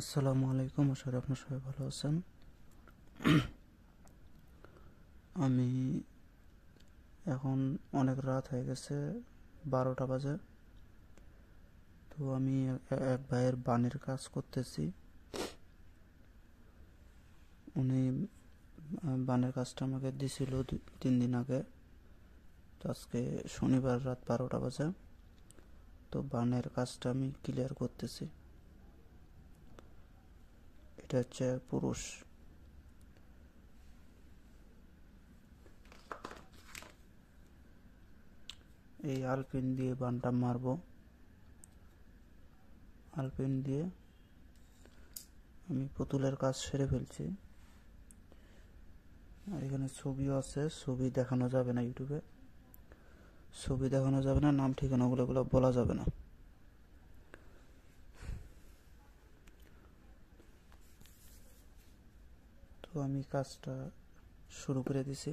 আসসালামু আলাইকুম, আশা করি আপনার সবাই ভালো আছেন। আমি এখন অনেক রাত হয়ে গেছে, 12টা বাজে। তো আমি এক ভাইয়ের বানের কাজ করতেছি। উনি বানের কাজটা আমাকে দিছিল 3 দিন আগে। তো আজকে শনিবার রাত 12টা বাজে। তো বানের কাজটা আমি ক্লিয়ার করতেছি। এটা হচ্ছে পুরুষ। এই আলপিন দিয়ে বানটা মারবো। আলপিন দিয়ে আমি পুতুলের কাজ সেরে ফেলছি। আর এখানে ছবিও আছে, ছবি দেখানো যাবে না ইউটিউবে। ছবি দেখানো যাবে না, নাম ঠিকানাগুলো বলা যাবে না। তো আমি কাজটা শুরু করে দিছি।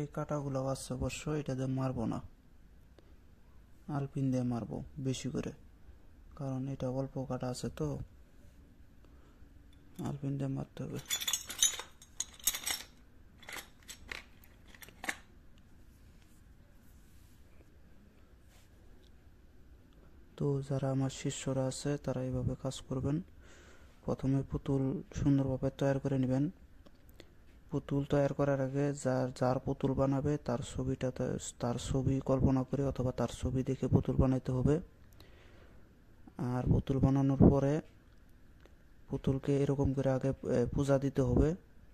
এই কাটাগুলো আছে অবশ্য, এটা দিয়ে মারবো না, আলপিন দিয়ে মারবো বেশি করে, কারণ এটা অল্প কাটা আছে তো আলপিন দিয়ে মারতে হবে। তো যারা আমার শিষ্যরা আছে তারা এইভাবে কাজ করবেন। প্রথমে পুতুল সুন্দরভাবে তৈরি করে নেবেন। পুতুল তৈরি করার আগে যার পুতুল বানাবে তার ছবি কল্পনা করে অথবা তার ছবি দেখে পুতুল বানাইতে হবে। আর পুতুল বানানোর পরে পুতুলকে এরকম করে আগে পূজা দিতে হবে।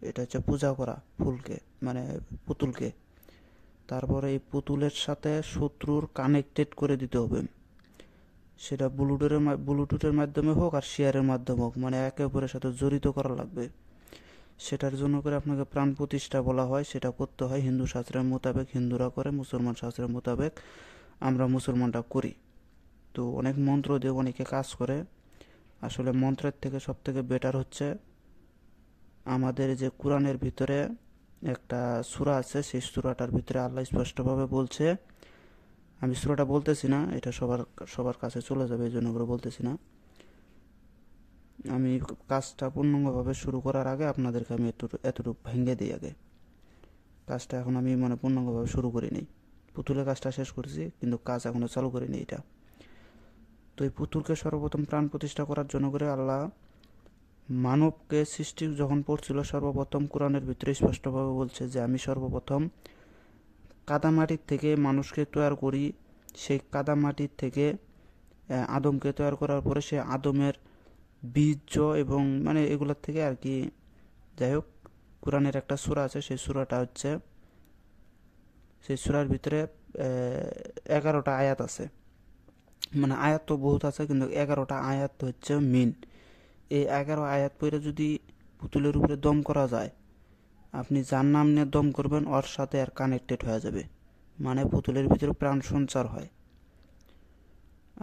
এটা হচ্ছে পূজা করা ফুলকে, মানে পুতুলকে। তারপরে এই পুতুলের সাথে শত্রুর কানেক্টেড করে দিতে হবে। সেটা ব্লুটুথের মাধ্যমে হোক আর শেয়ারের মাধ্যমে হোক, মানে একে অপরের সাথে জড়িত করা লাগবে। সেটার জন্য করে আপনাকে প্রাণ প্রতিষ্ঠা বলা হয়, সেটা করতে হয় হিন্দু শাস্ত্রের মোতাবেক। হিন্দুরা করে, মুসলমান শাস্ত্রের মোতাবেক আমরা মুসলমানরা করি। তো অনেক মন্ত্র দিয়ে অনেকে কাজ করে। আসলে মন্ত্রের থেকে সব থেকে বেটার হচ্ছে আমাদের যে কোরআনের ভিতরে একটা সূরা আছে, সেই সূরাটার ভিতরে আল্লাহ স্পষ্টভাবে বলছে। আমি সূরাটা বলতেছি না, এটা সবার কাছে চলে যাবে, এই জন্য করে বলতেছি না। আমি কাজটা পূর্ণাঙ্গভাবে শুরু করার আগে আপনাদেরকে আমি এতটুকু ভেঙে দিই আগে। কাজটা এখন আমি পূর্ণাঙ্গভাবে শুরু করিনি। পুতুলের কাজটা শেষ করেছি, কিন্তু কাজ এখনও চালু করিনি এটা। তো এই পুতুলকে সর্বপ্রথম প্রাণ প্রতিষ্ঠা করার জন্য করে আল্লাহ মানবকে সৃষ্টি যখন করছিল, সর্বপ্রথম কোরআনের ভিতরে স্পষ্টভাবে বলছে যে আমি সর্বপ্রথম কাদামাটির থেকে মানুষকে তৈরি করি। সেই কাদামাটির থেকে আদমকে তৈরি করার পরে সে আদমের বীর্য এবং এগুলোর থেকে আর কি। যাই হোক, কোরআনের একটা সূরা আছে, সেই সূরাটা হচ্ছে, সেই সূরার ভিতরে 11টা আয়াত আছে। আয়াত তো বহুত আছে, কিন্তু 11টা আয়াত হচ্ছে মেন। এই 11 আয়াত পড়ে যদি পুতুলের উপরে দম করা যায়, আপনি যার নাম নিয়ে দম করবেন ওর সাথে আর কানেক্টেড হয়ে যাবে, পুতুলের ভিতরে প্রাণ সঞ্চার হয়।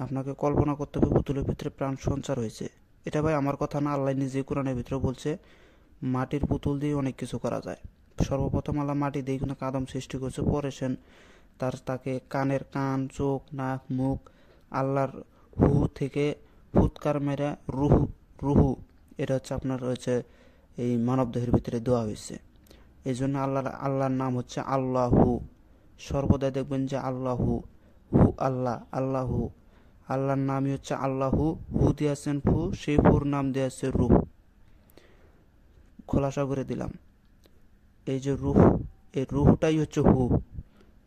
আপনাকে কল্পনা করতে হবে পুতুলের ভিতরে প্রাণ সঞ্চার হয়েছে। এটা ভাই আমার কথা না, আল্লাহ নিজে কোরআনের ভিতরে বলছে মাটির পুতুল দিয়ে অনেক কিছু করা যায়। সর্বপ্রথম আল্লাহ মাটি দিয়ে কোনো আদম সৃষ্টি করছে, পরে সেন তাকে কানের কান, চোখ, নাক, মুখ আল্লাহর হু থেকে ফুৎকার মেরে রুহু রুহু এটা হচ্ছে আপনার হচ্ছে এই মানবদেহের ভিতরে দেওয়া হয়েছে। এই জন্য আল্লাহর নাম হচ্ছে আল্লাহু। সর্বদাই দেখবেন যে আল্লাহু, হু আল্লাহ, আল্লাহু। আল্লাহর নামই হচ্ছে আল্লাহু। হু দিয়েছেন ফু, সেই ফুর নাম দিয়েছে রুহ। খোলাসা করে দিলাম, এই যে রুহ, এই রুহটাই হচ্ছে হু,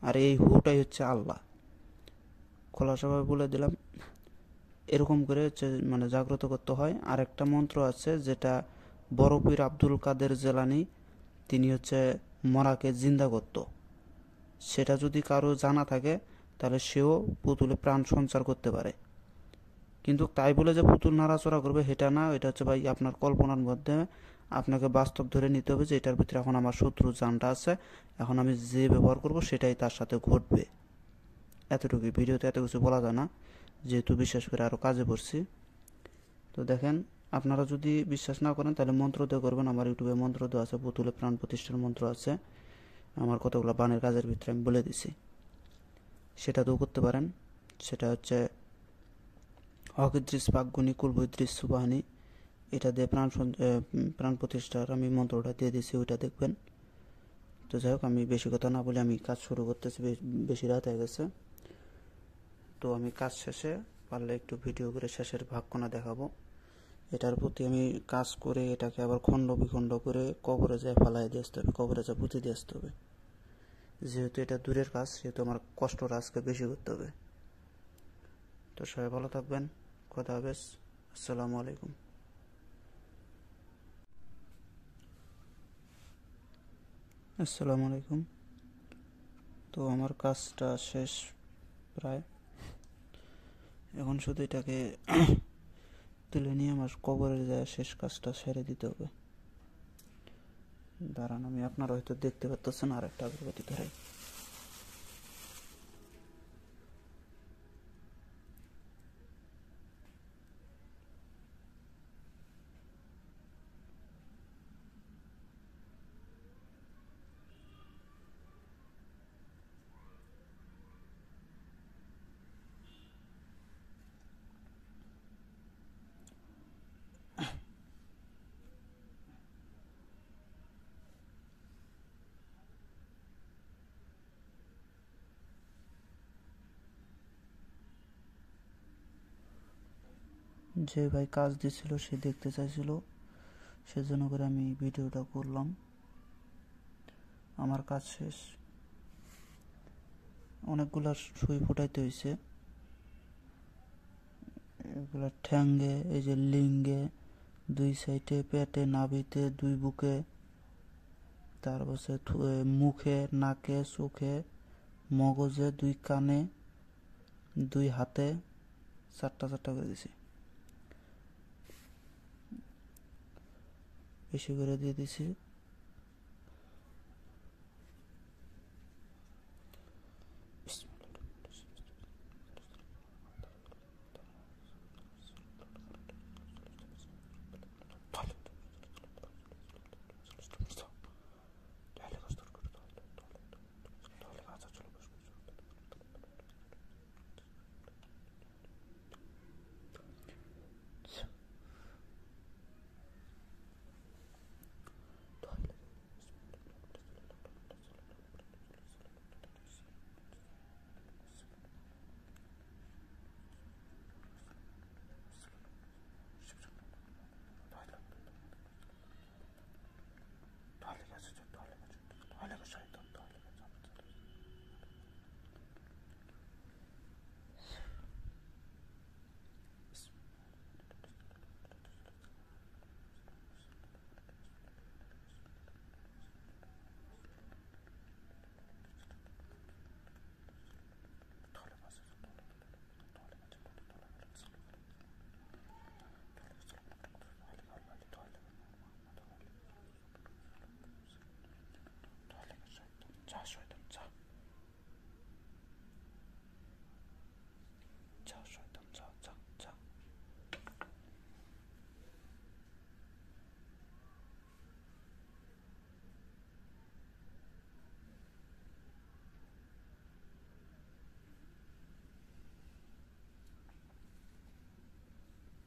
আর এই হুটাই হচ্ছে আল্লাহ। খোলাসাভাবে বলে দিলাম। এরকম করে হচ্ছে জাগ্রত করতে হয়। আর একটা মন্ত্র আছে যেটা বড় পীর আব্দুল কাদের জেলানি, তিনি হচ্ছে মরাকে জিন্দা করত। সেটা যদি কারো জানা থাকে তাহলে সেও পুতুলে প্রাণ সঞ্চার করতে পারে। কিন্তু তাই বলে যে পুতুল নাড়াচড়া করবে সেটা না, এটা হচ্ছে ভাই আপনার কল্পনার মধ্যে। আপনাকে বাস্তব ধরে নিতে হবে যে এটার ভিতরে এখন আমার শত্রু জানটা আছে, এখন আমি যে ব্যবহার করব সেটাই তার সাথে ঘটবে। এতটুকুই, ভিডিওতে এত কিছু বলা যায় না, যেহেতু বিশেষ করে আরও কাজে পড়ছি। তো দেখেন, আপনারা যদি বিশ্বাস না করেন তাহলে মন্ত্র দিয়ে করবেন। আমার ইউটিউবে মন্ত্র দেওয়া আছে, পুতুলে প্রাণ প্রতিষ্ঠার মন্ত্র আছে, আমার কতগুলো বানের কাজের ভিতরে আমি বলে দিছি, সেটা তো করতে পারেন। সেটা হচ্ছে হকিদৃশ পাকগুনি কুলবৈদৃশ সুবাহানি, এটা দিয়ে প্রাণ প্রতিষ্ঠার আমি মন্ত্রটা দিয়ে দিছি, ওইটা দেখবেন। তো যাই হোক, আমি বেশি কথা না বলে আমি কাজ শুরু করতেছি, বেশি রাত হয়ে গেছে। তো আমি কাজ শেষে পারলে একটু ভিডিও করে শেষের ভাগকণা দেখাবো। এটার প্রতি আমি কাজ করে এটাকে আবার খণ্ড বিখণ্ড করে কবরে যায় ফালাই দিয়ে আসতে হবে, কবরে যা পুঁতে দিয়ে আসতে হবে। যেহেতু এটা দূরের কাজ, সেহেতু আমার কষ্টটা আজকে বেশি করতে হবে। তো সবাই ভালো থাকবেন, খোদা হাফেজ, আসসালামু আলাইকুম। আসসালামু আলাইকুম। তো আমার কাজটা শেষ প্রায়, এখন শুধু এটাকে তুলে নিয়ে আমার কবরের যায় শেষ কাজটা সেরে দিতে হবে। দাঁড়ান, আমি আপনারা হয়তো দেখতে পাচ্ছেন আর একটা আগরবাতি ধরে। যে ভাই কাজ দিছিল সে দেখতে চাইছিল, সেজন্য করে আমি ভিডিওটা করলাম। আমার কাজ শেষ, অনেকগুলা সুই ফুটাইতে হয়েছে, এগুলা ঠ্যাঙ্গে, এই যে লিঙ্গে, দুই সাইডে, পেটে, নাভিতে, দুই বুকে, তারপর মুখে, নাকে, চোখে, মগজে, দুই কানে, দুই হাতে, চারটা চারটা করে দিছি, বেশি করে দিয়ে দিছি।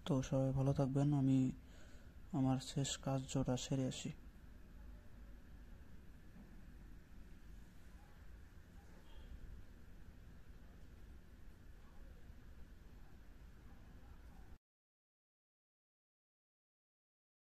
তো সবাই ভালো থাকবেন, আমি আমার শেষ কার্যটা সেরে আসি।